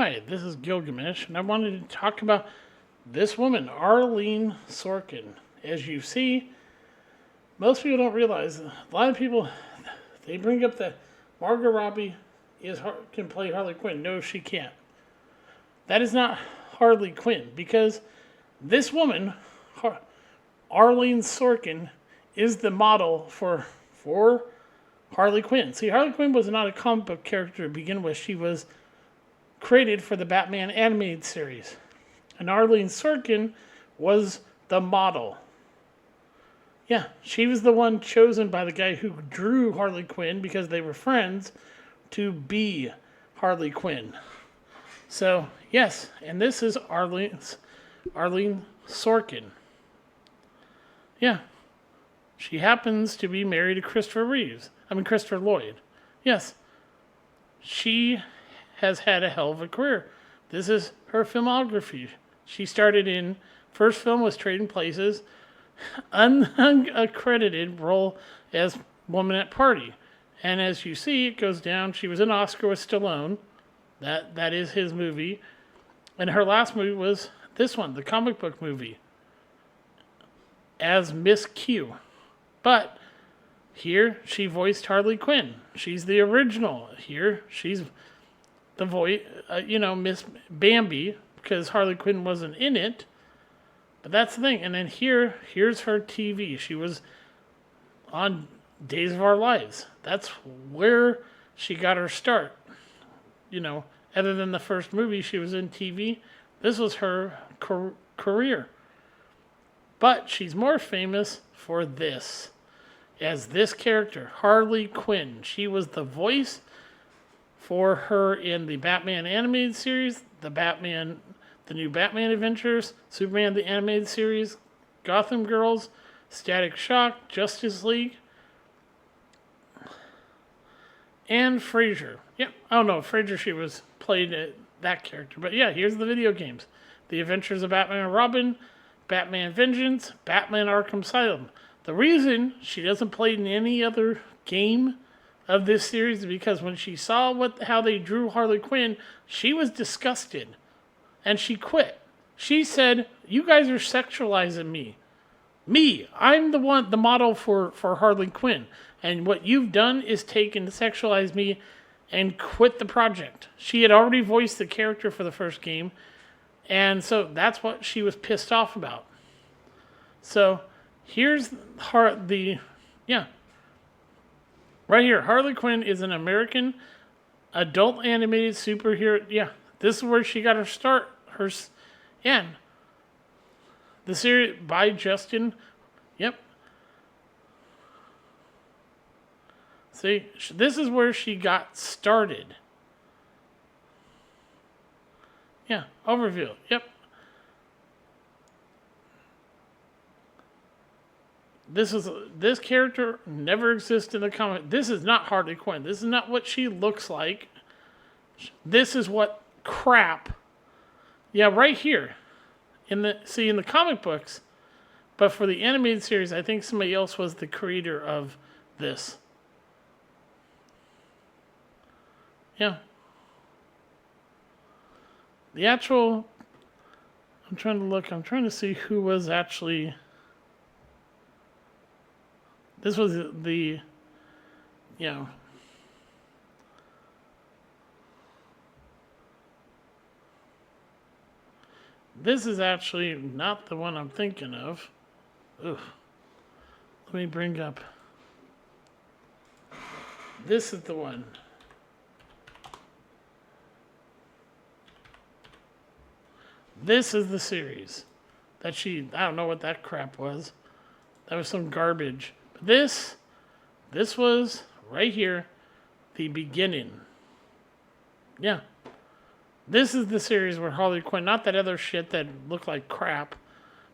Hi, this is Gilgamesh, and I wanted to talk about this woman, Arleen Sorkin. As you see, most people don't realize, a lot of people, they bring up that Margot Robbie can play Harley Quinn. No, she can't. That is not Harley Quinn, because this woman, Arleen Sorkin, is the model for Harley Quinn. See, Harley Quinn was not a comic book character to begin with. She was created for the Batman animated series. And Arleen Sorkin was the model. Yeah, she was the one chosen by the guy who drew Harley Quinn, because they were friends, to be Harley Quinn. So, yes, and this is Arleen Sorkin. Yeah. She happens to be married to Christopher Lloyd. Yes. She has had a hell of a career. This is her filmography. She started in, first film was Trading Places, unaccredited role as Woman at Party. And as you see, it goes down. She was in Oscar with Stallone. That is his movie. And her last movie was this one, the comic book movie, as Miss Q. But here she voiced Harley Quinn. She's the original. Here she's the voice, Miss Bambi, because Harley Quinn wasn't in it. But that's the thing. And then here's her TV. She was on Days of Our Lives. That's where she got her start. Other than the first movie she was in TV, this was her career. But she's more famous for this, as this character, Harley Quinn. She was the voice for her in the Batman animated series, the new Batman Adventures, Superman the animated series, Gotham Girls, Static Shock, Justice League, and Frasier. Yeah, I don't know, Frasier, she was played that character. But yeah, here's the video games. The Adventures of Batman and Robin, Batman Vengeance, Batman Arkham Asylum. The reason she doesn't play in any other game of this series is because when she saw how they drew Harley Quinn, she was disgusted. And she quit. She said, "You guys are sexualizing me. I'm the model for Harley Quinn. And what you've done is taken to sexualize me and quit the project." She had already voiced the character for the first game. And so that's what she was pissed off about. So here's right here. Harley Quinn is an American adult animated superhero. Yeah, this is where she got her start. The series by Justin. Yep. See, this is where she got started. Yeah, overview. Yep. This character never existed in the comic. This is not Harley Quinn. This is not what she looks like. This is what crap. Yeah, right here. In the comic books, but for the animated series, I think somebody else was the creator of this. Yeah. The actual, I'm trying to see who was actually, this was this is actually not the one I'm thinking of. Ugh. Let me bring up, this is the one. This is the series that I don't know what that crap was. That was some garbage. But this was right here, the beginning. Yeah. This is the series where Harley Quinn, not that other shit that looked like crap,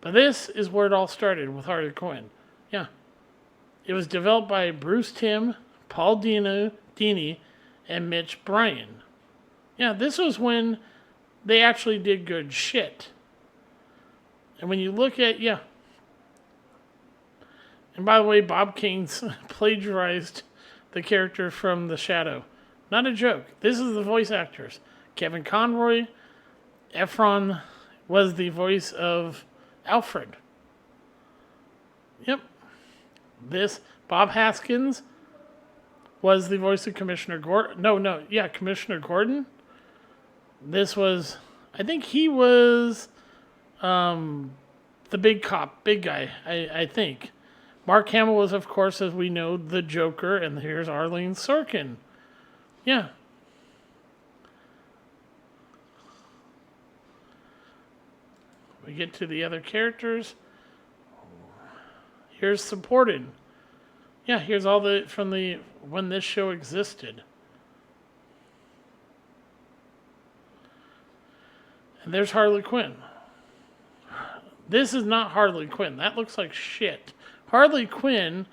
but this is where it all started with Harley Quinn. Yeah. It was developed by Bruce Timm, Paul Dini, and Mitch Bryan. Yeah, this was when they actually did good shit. And when you look at, and by the way, Bob Kane's plagiarized the character from The Shadow. Not a joke. This is the voice actors. Kevin Conroy. Efron was the voice of Alfred. Yep. Bob Haskins was the voice of Commissioner Gordon. Commissioner Gordon. This was, I think he was the big cop, big guy, I think. Mark Hamill was, of course, as we know, the Joker, and here's Arleen Sorkin. Yeah. We get to the other characters. Here's supported. Yeah, here's all when this show existed. And there's Harley Quinn. This is not Harley Quinn. That looks like shit. Harley Quinn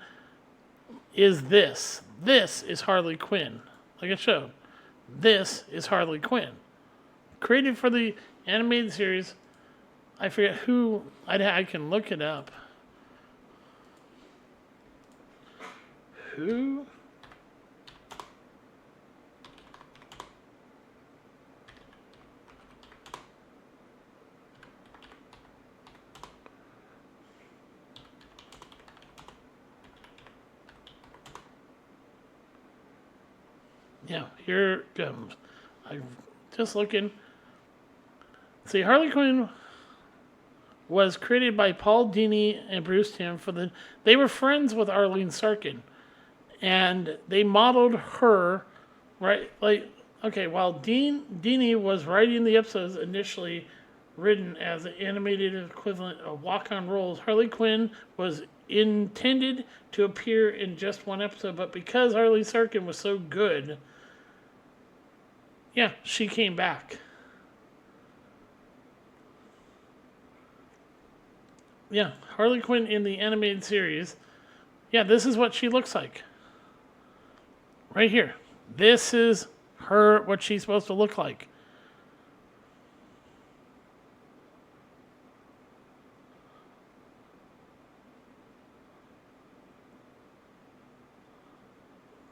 is this. This is Harley Quinn. Like I showed. This is Harley Quinn. Created for the animated series. I forget who. I can look it up. Who? Yeah, here comes. I'm just looking. See, Harley Quinn was created by Paul Dini and Bruce Timm they were friends with Arleen Sorkin. And they modeled her, right? While Dini was writing the episodes initially written as an animated equivalent of walk-on roles, Harley Quinn was intended to appear in just one episode, but because Arleen Sorkin was so good, yeah, she came back. Yeah, Harley Quinn in the animated series. Yeah, this is what she looks like. Right here. This is what she's supposed to look like.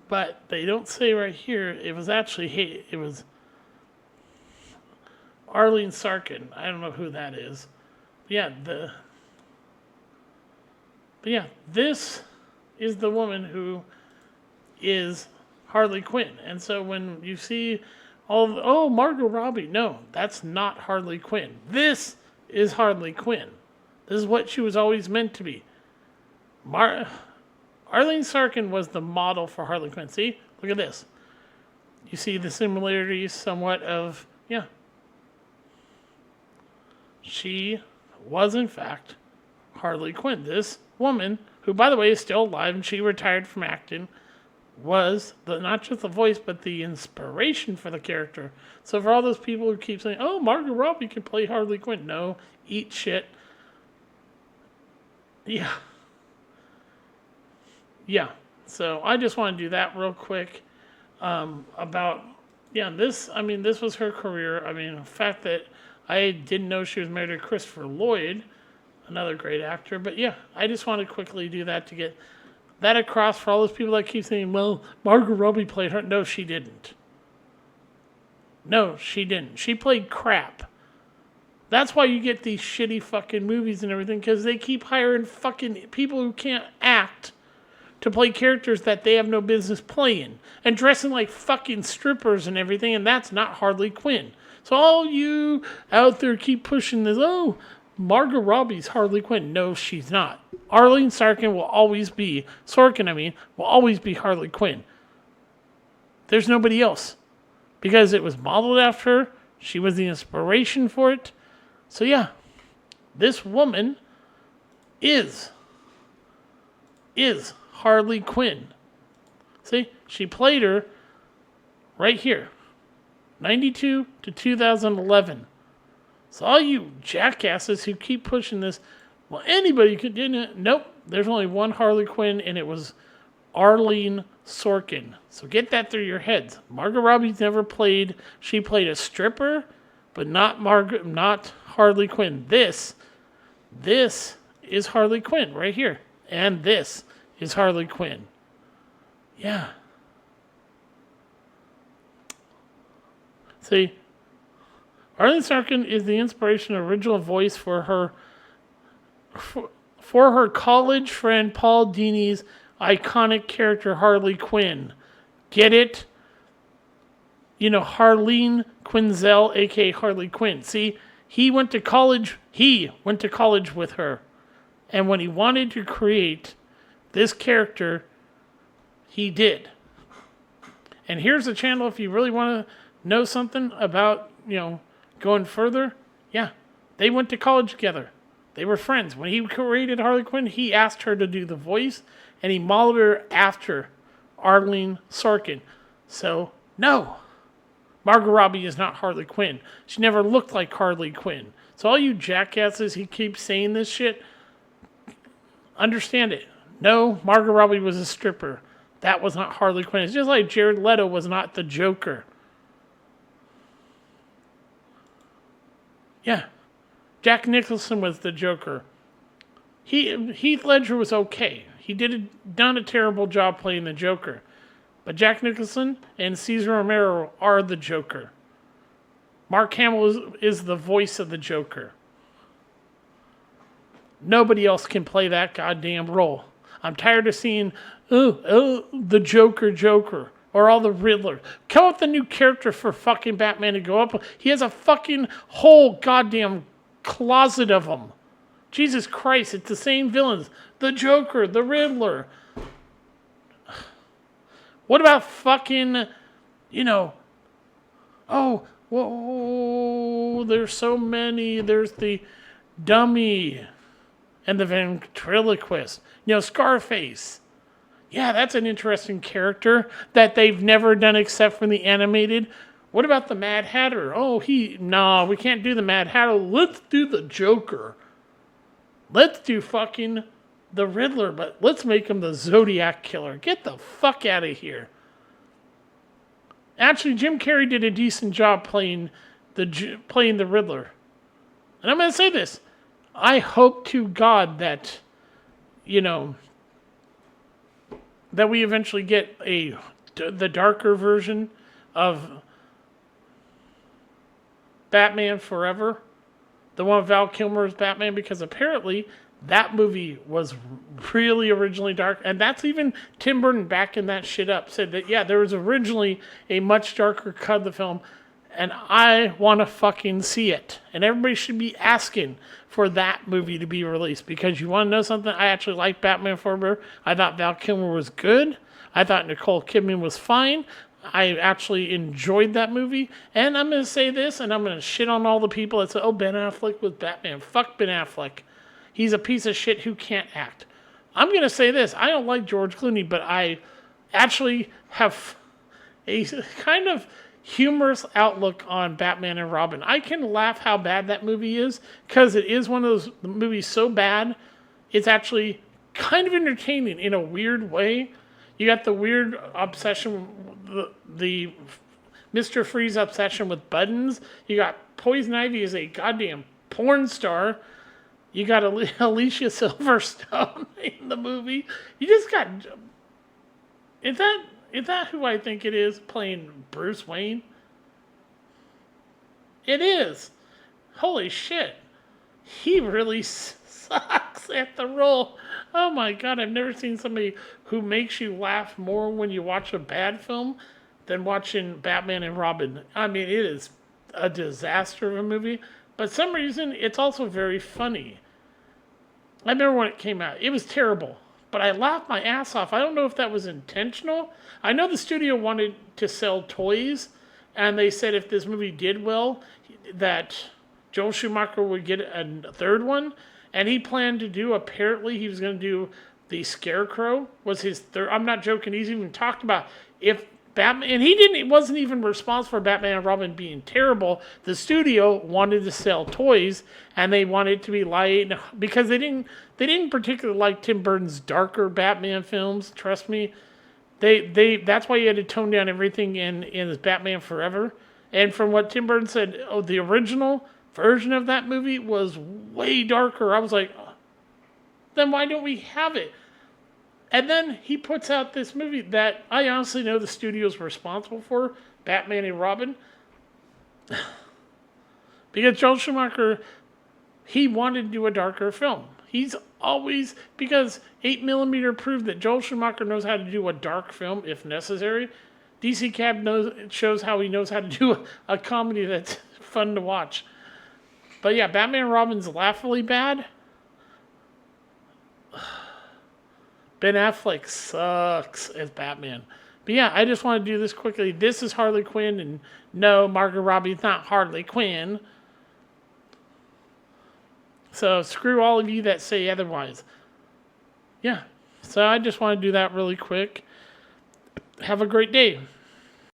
But they don't say right here, it was Arleen Sorkin. I don't know who that is. But yeah, this is the woman who is Harley Quinn. And so when you see Margot Robbie, no, that's not Harley Quinn. This is Harley Quinn. This is what she was always meant to be. Arleen Sorkin was the model for Harley Quinn. See? Look at this. You see the similarities somewhat of, yeah. She was, in fact, Harley Quinn. This woman, who, by the way, is still alive and she retired from acting, was not just the voice, but the inspiration for the character. So for all those people who keep saying, Margot Robbie can play Harley Quinn. No, eat shit. Yeah. Yeah. So I just want to do that real quick this was her career. The fact that I didn't know she was married to Christopher Lloyd, another great actor. But yeah, I just want to quickly do that to get that across for all those people that keep saying, well, Margot Robbie played her. No, she didn't. No, she didn't. She played crap. That's why you get these shitty fucking movies and everything, because they keep hiring fucking people who can't act to play characters that they have no business playing and dressing like fucking strippers and everything, and that's not Harley Quinn. So all you out there keep pushing this, Margot Robbie's Harley Quinn. No, she's not. Arleen Sorkin will always be Harley Quinn. There's nobody else. Because it was modeled after her. She was the inspiration for it. So yeah, this woman is Harley Quinn. See, she played her right here. 92 to 2011. So all you jackasses who keep pushing this, well, anybody could do it. Nope, there's only one Harley Quinn, and it was Arleen Sorkin. So get that through your heads. Margot Robbie's never played. She played a stripper, but not Harley Quinn. This is Harley Quinn right here, and this is Harley Quinn. Yeah. See, Arleen Sorkin is the inspiration and original voice for her college friend Paul Dini's iconic character Harley Quinn. Get it? You know, Harleen Quinzel, aka Harley Quinn. See, he went to college with her. And when he wanted to create this character, he did. And here's the channel if you really want to know something about, going further. Yeah, they went to college together. They were friends. When he created Harley Quinn, he asked her to do the voice, and he modeled her after Arleen Sorkin. So, no. Margot Robbie is not Harley Quinn. She never looked like Harley Quinn. So all you jackasses who keep saying this shit, understand it. No, Margot Robbie was a stripper. That was not Harley Quinn. It's just like Jared Leto was not the Joker. Yeah. Jack Nicholson was the Joker. Heath Ledger was okay. He done a terrible job playing the Joker. But Jack Nicholson and Cesar Romero are the Joker. Mark Hamill is the voice of the Joker. Nobody else can play that goddamn role. I'm tired of seeing, the Joker, or all the Riddler. Come up with a new character for fucking Batman to go up. He has a fucking whole goddamn closet of them. Jesus Christ, it's the same villains. The Joker, the Riddler. What about fucking, there's so many. There's the dummy and the ventriloquist. Scarface. Yeah, that's an interesting character that they've never done except for the animated. What about the Mad Hatter? We can't do the Mad Hatter. Let's do the Joker. Let's do fucking the Riddler, but let's make him the Zodiac Killer. Get the fuck out of here. Actually, Jim Carrey did a decent job playing the Riddler. And I'm going to say this. I hope to God that, that we eventually get the darker version of Batman Forever, the one with Val Kilmer's Batman, because apparently that movie was really originally dark, and that's even Tim Burton backing that shit up, said that, yeah, there was originally a much darker cut of the film, and I want to fucking see it. And everybody should be asking for that movie to be released, because you want to know something? I actually like Batman Forever. I thought Val Kilmer was good. I thought Nicole Kidman was fine. I actually enjoyed that movie. And I'm going to say this, and I'm going to shit on all the people that say, Ben Affleck was Batman. Fuck Ben Affleck. He's a piece of shit who can't act. I'm going to say this. I don't like George Clooney, but I actually have a kind of humorous outlook on Batman and Robin. I can laugh how bad that movie is, because it is one of those movies so bad, it's actually kind of entertaining in a weird way. You got the weird obsession, the Mr. Freeze obsession with buttons. You got Poison Ivy as a goddamn porn star. You got Alicia Silverstone in the movie. You just got... Is that who I think it is playing Bruce Wayne? It is. Holy shit. He really sucks at the role. Oh my God, I've never seen somebody who makes you laugh more when you watch a bad film than watching Batman and Robin. I mean, it is a disaster of a movie, but for some reason, it's also very funny. I remember when it came out. It was terrible, but I laughed my ass off. I don't know if that was intentional. I know the studio wanted to sell toys, and they said if this movie did well, that Joel Schumacher would get a third one. And he planned to do, apparently, he was going to do the Scarecrow, was his third. I'm not joking. He's even talked about if Batman, and he wasn't even responsible for Batman and Robin being terrible. The studio wanted to sell toys, and they wanted to be light, because they didn't particularly like Tim Burton's darker Batman films. Trust me. That's why he had to tone down everything in his Batman Forever. And from what Tim Burton said, the original version of that movie was way darker. I was like, then why don't we have it? And then he puts out this movie that I honestly know the studio's responsible for, Batman and Robin. Because Joel Schumacher, he wanted to do a darker film. He's always, because 8mm proved that Joel Schumacher knows how to do a dark film if necessary. DC Cab shows how he knows how to do a comedy that's fun to watch. But yeah, Batman and Robin's laughably bad. Ben Affleck sucks as Batman. But yeah, I just want to do this quickly. This is Harley Quinn, and no, Margot Robbie's not Harley Quinn. So screw all of you that say otherwise. Yeah, so I just want to do that really quick. Have a great day.